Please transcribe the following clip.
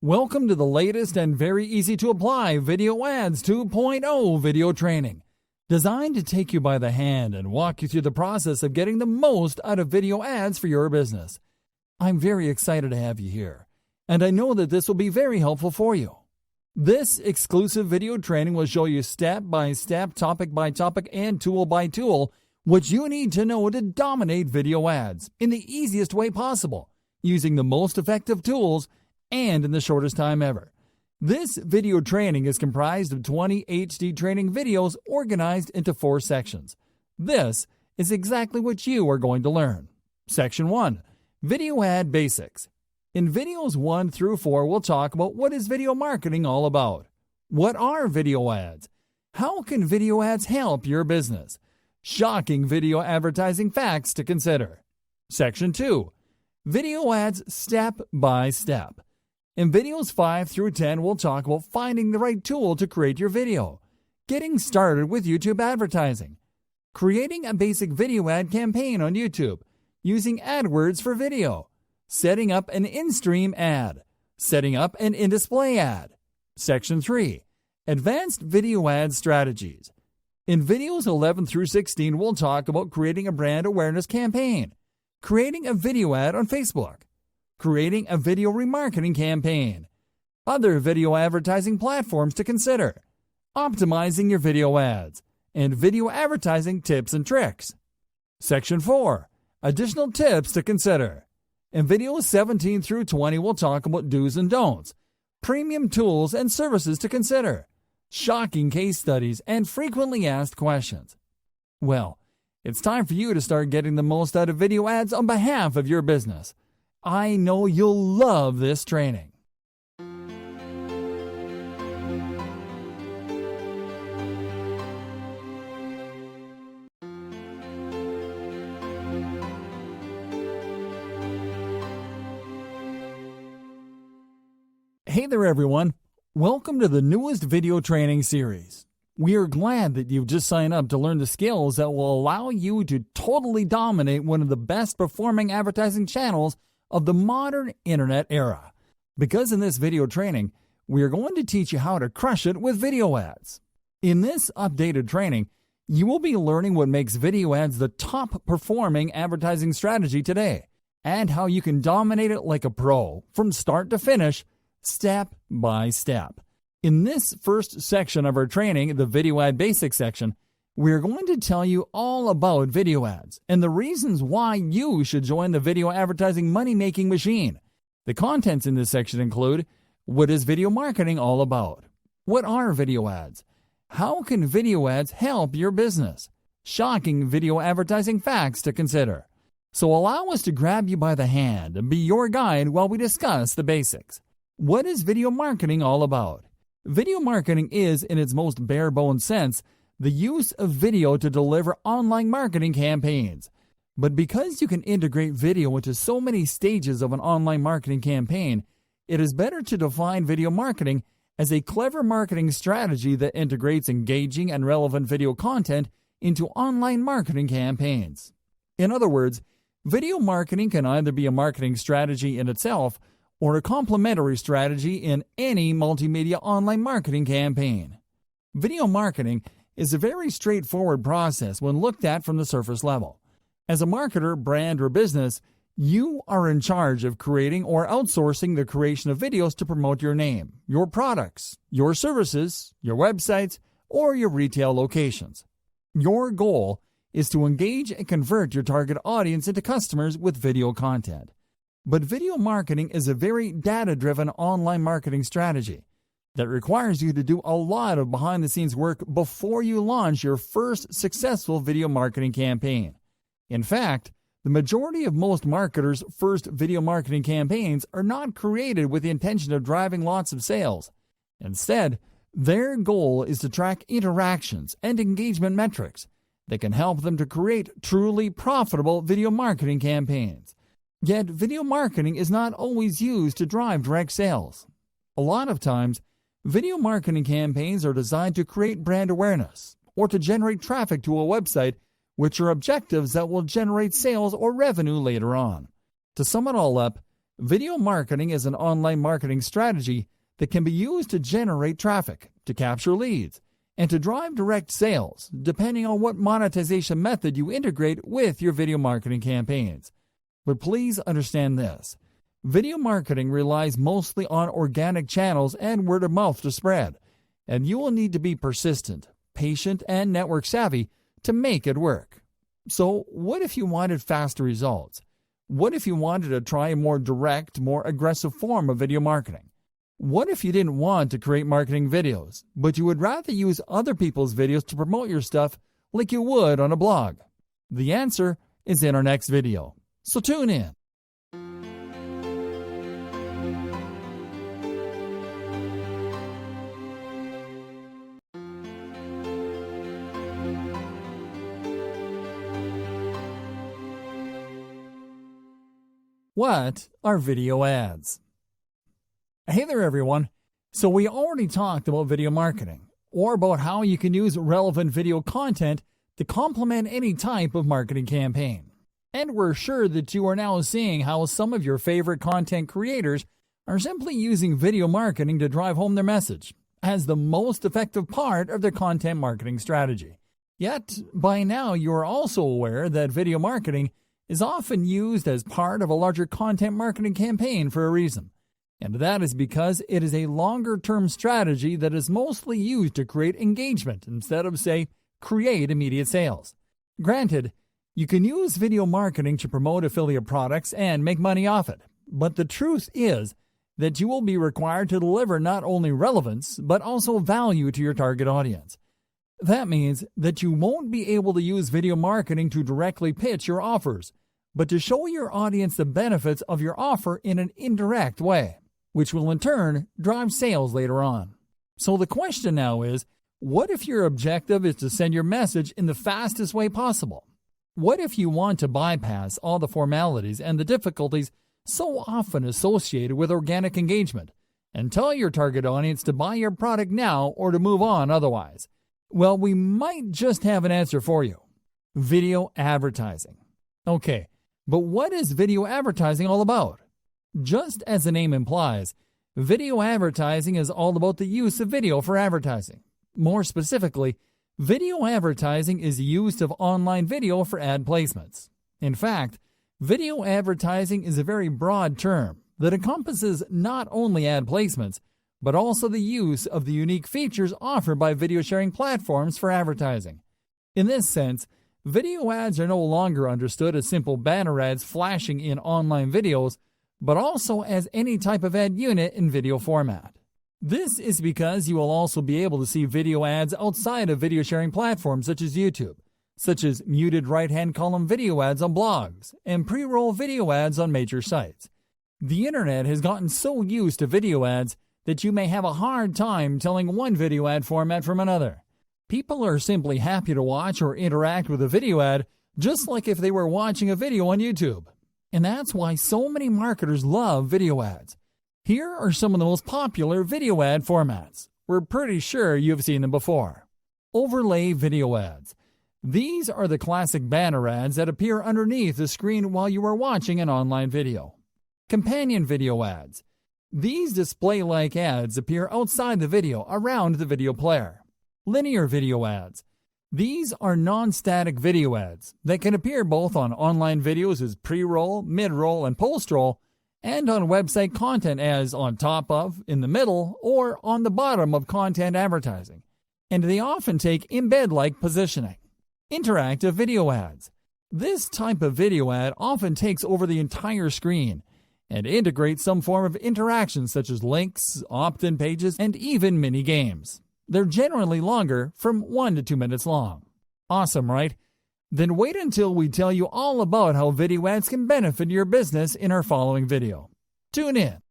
Welcome to the latest and very easy to apply Video Ads 2.0 video training, designed to take you by the hand and walk you through the process of getting the most out of video ads for your business. I'm very excited to have you here, and I know that this will be very helpful for you. This exclusive video training will show you step by step, topic by topic, and tool by tool what you need to know to dominate video ads in the easiest way possible, using the most effective tools and in the shortest time ever. This video training is comprised of 20 HD training videos organized into 4 sections. This is exactly what you are going to learn. Section 1. Video Ad Basics. In videos 1 through 4, we'll talk about what is video marketing all about. What are video ads? How can video ads help your business? Shocking video advertising facts to consider. Section 2. Video ads step by step. In videos 5 through 10, we'll talk about finding the right tool to create your video, getting started with YouTube advertising, creating a basic video ad campaign on YouTube, using AdWords for video, setting up an in-stream ad, setting up an in-display ad. Section 3. Advanced Video Ad Strategies. In videos 11 through 16, we'll talk about creating a brand awareness campaign, creating a video ad on Facebook, creating a video remarketing campaign, other video advertising platforms to consider, optimizing your video ads, and video advertising tips and tricks. Section 4. Additional tips to consider. In videos 17 through 20, we'll talk about do's and don'ts, premium tools and services to consider, shocking case studies, and frequently asked questions. Well, it's time for you to start getting the most out of video ads on behalf of your business. I know you'll love this training. Hey there everyone, welcome to the newest video training series. We are glad that you've just signed up to learn the skills that will allow you to totally dominate one of the best performing advertising channels of the modern internet era. Because in this video training, we are going to teach you how to crush it with video ads. In this updated training, you will be learning what makes video ads the top performing advertising strategy today, and how you can dominate it like a pro from start to finish, step by step. In this first section of our training, the Video Ad Basics section, we're going to tell you all about video ads and the reasons why you should join the video advertising money-making machine. The contents in this section include: what is video marketing all about? What are video ads? How can video ads help your business? Shocking video advertising facts to consider. So allow us to grab you by the hand and be your guide while we discuss the basics. What is video marketing all about? Video marketing is, in its most bare-bones sense, the use of video to deliver online marketing campaigns. But because you can integrate video into so many stages of an online marketing campaign, it is better to define video marketing as a clever marketing strategy that integrates engaging and relevant video content into online marketing campaigns. In other words, video marketing can either be a marketing strategy in itself or a complementary strategy in any multimedia online marketing campaign. Video marketing is a very straightforward process when looked at from the surface level. As a marketer, brand, or business, you are in charge of creating or outsourcing the creation of videos to promote your name, your products, your services, your websites, or your retail locations. Your goal is to engage and convert your target audience into customers with video content. But video marketing is a very data-driven online marketing strategy that requires you to do a lot of behind-the-scenes work before you launch your first successful video marketing campaign. In fact, the majority of most marketers' first video marketing campaigns are not created with the intention of driving lots of sales. Instead, their goal is to track interactions and engagement metrics that can help them to create truly profitable video marketing campaigns. Yet, video marketing is not always used to drive direct sales. A lot of times, video marketing campaigns are designed to create brand awareness or to generate traffic to a website, which are objectives that will generate sales or revenue later on. To sum it all up, Video marketing is an online marketing strategy that can be used to generate traffic, to capture leads, and to drive direct sales, depending on what monetization method you integrate with your video marketing campaigns. But please understand this. Video marketing relies mostly on organic channels and word of mouth to spread, and you will need to be persistent, patient, and network savvy to make it work. So, what if you wanted faster results? What if you wanted to try a more direct, more aggressive form of video marketing? What if you didn't want to create marketing videos, but you would rather use other people's videos to promote your stuff like you would on a blog? The answer is in our next video, so tune in. What are video ads? Hey there everyone. So we already talked about video marketing, or about how you can use relevant video content to complement any type of marketing campaign. And we're sure that you are now seeing how some of your favorite content creators are simply using video marketing to drive home their message as the most effective part of their content marketing strategy. Yet, by now you are also aware that video marketing is often used as part of a larger content marketing campaign for a reason. And that is because it is a longer-term strategy that is mostly used to create engagement instead of, say, create immediate sales. Granted, you can use video marketing to promote affiliate products and make money off it, but the truth is that you will be required to deliver not only relevance, but also value to your target audience. That means that you won't be able to use video marketing to directly pitch your offers, but to show your audience the benefits of your offer in an indirect way, which will in turn drive sales later on. So the question now is, what if your objective is to send your message in the fastest way possible? What if you want to bypass all the formalities and the difficulties so often associated with organic engagement and tell your target audience to buy your product now or to move on otherwise? Well, we might just have an answer for you. Video advertising. Okay, but what is video advertising all about? Just as the name implies, video advertising is all about the use of video for advertising. More specifically, video advertising is the use of online video for ad placements. In fact, video advertising is a very broad term that encompasses not only ad placements, but also the use of the unique features offered by video sharing platforms for advertising. In this sense, video ads are no longer understood as simple banner ads flashing in online videos, but also as any type of ad unit in video format. This is because you will also be able to see video ads outside of video sharing platforms such as YouTube, such as muted right-hand column video ads on blogs and pre-roll video ads on major sites. The internet has gotten so used to video ads that you may have a hard time telling one video ad format from another. People are simply happy to watch or interact with a video ad just like if they were watching a video on YouTube. And that's why so many marketers love video ads. Here are some of the most popular video ad formats. We're pretty sure you've seen them before. Overlay video ads. These are the classic banner ads that appear underneath the screen while you are watching an online video. Companion video ads. These display-like ads appear outside the video, around the video player. Linear video ads. These are non-static video ads that can appear both on online videos as pre-roll, mid-roll, and post-roll, and on website content as on top of, in the middle, or on the bottom of content advertising. And they often take embed-like positioning. Interactive video ads. This type of video ad often takes over the entire screen and integrates some form of interaction such as links, opt-in pages, and even mini games. They're generally longer, from 1 to 2 minutes long. Awesome, right? Then wait until we tell you all about how video ads can benefit your business in our following video. Tune in.